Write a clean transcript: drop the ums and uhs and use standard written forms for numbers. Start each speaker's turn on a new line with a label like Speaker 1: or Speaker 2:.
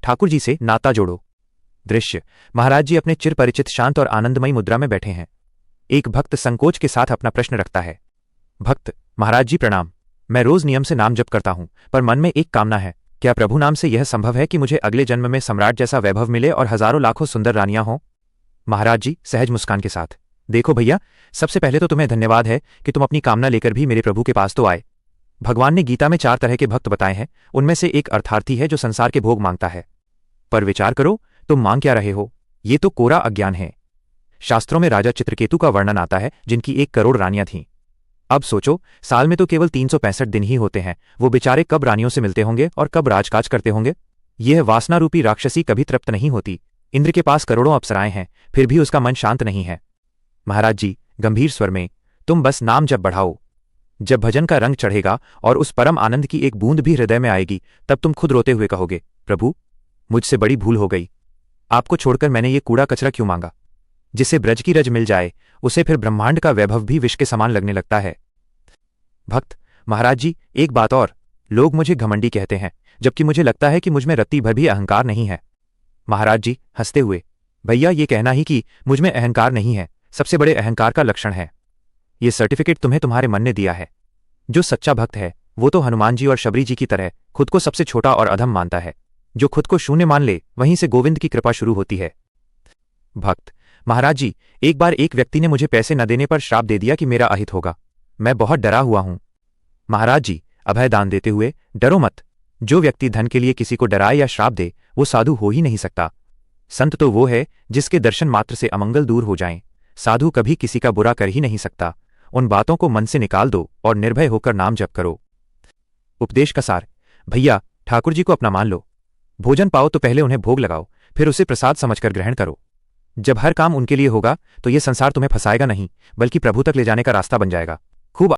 Speaker 1: ठाकुर जी से नाता जोड़ो। दृश्य: महाराज जी अपने चिर परिचित शांत और आनंदमयी मुद्रा में बैठे हैं। एक भक्त संकोच के साथ अपना प्रश्न रखता है। भक्त: महाराज जी प्रणाम। मैं रोज नियम से नाम जप करता हूं, पर मन में एक कामना है। क्या प्रभु नाम से यह संभव है कि मुझे अगले जन्म में सम्राट जैसा वैभव मिले और हजारों लाखों सुंदर रानियां हों? महाराज जी सहज मुस्कान के साथ: देखो भैया, सबसे पहले तो तुम्हें धन्यवाद है कि तुम अपनी कामना लेकर भी मेरे प्रभु के पास तो आए। भगवान ने गीता में 4 तरह के भक्त बताए हैं, उनमें से एक अर्थार्थी है जो संसार के भोग मांगता है। पर विचार करो, तुम मांग क्या रहे हो? ये तो कोरा अज्ञान है। शास्त्रों में राजा चित्रकेतु का वर्णन आता है, जिनकी 1 करोड़ रानियां थीं। अब सोचो, साल में तो केवल 365 दिन ही होते हैं। वो बेचारे कब रानियों से मिलते होंगे और कब राजकाज करते होंगे? यह वासना रूपी राक्षसी कभी तृप्त नहीं होती। इंद्र के पास करोड़ों अप्सराएं हैं, फिर भी उसका मन शांत नहीं है। महाराज जी गंभीर स्वर में: तुम बस नाम जप बढ़ाओ। जब भजन का रंग चढ़ेगा और उस परम आनंद की एक बूंद भी हृदय में आएगी, तब तुम खुद रोते हुए कहोगे, प्रभु मुझसे बड़ी भूल हो गई। आपको छोड़कर मैंने ये कूड़ा कचरा क्यों मांगा? जिसे ब्रज की रज मिल जाए, उसे फिर ब्रह्मांड का वैभव भी विष के समान लगने लगता है। भक्त: महाराज जी एक बात और, लोग मुझे घमंडी कहते हैं, जबकि मुझे लगता है कि मुझमें रत्ती भर भी अहंकार नहीं है। महाराज जी हंसते हुए: भैया ये कहना ही कि मुझमें अहंकार नहीं है, सबसे बड़े अहंकार का लक्षण है। ये सर्टिफिकेट तुम्हें तुम्हारे मन ने दिया है। जो सच्चा भक्त है वो तो हनुमान जी और शबरी जी की तरह खुद को सबसे छोटा और अधम मानता है। जो खुद को शून्य मान ले, वहीं से गोविंद की कृपा शुरू होती है। भक्त: महाराज जी एक बार एक व्यक्ति ने मुझे पैसे न देने पर श्राप दे दिया कि मेरा अहित होगा। मैं बहुत डरा हुआ हूं। महाराज जी अभय दान देते हुए: डरो मत। जो व्यक्ति धन के लिए किसी को डराए या श्राप दे, वो साधु हो ही नहीं सकता। संत तो वो है जिसके दर्शन मात्र से अमंगल दूर हो जाएं। साधु कभी किसी का बुरा कर ही नहीं सकता। उन बातों को मन से निकाल दो और निर्भय होकर नाम जप करो। उपदेश का सार: भैया ठाकुर जी को अपना मान लो। भोजन पाओ तो पहले उन्हें भोग लगाओ, फिर उसे प्रसाद समझकर ग्रहण करो। जब हर काम उनके लिए होगा तो यह संसार तुम्हें फंसाएगा नहीं, बल्कि प्रभु तक ले जाने का रास्ता बन जाएगा।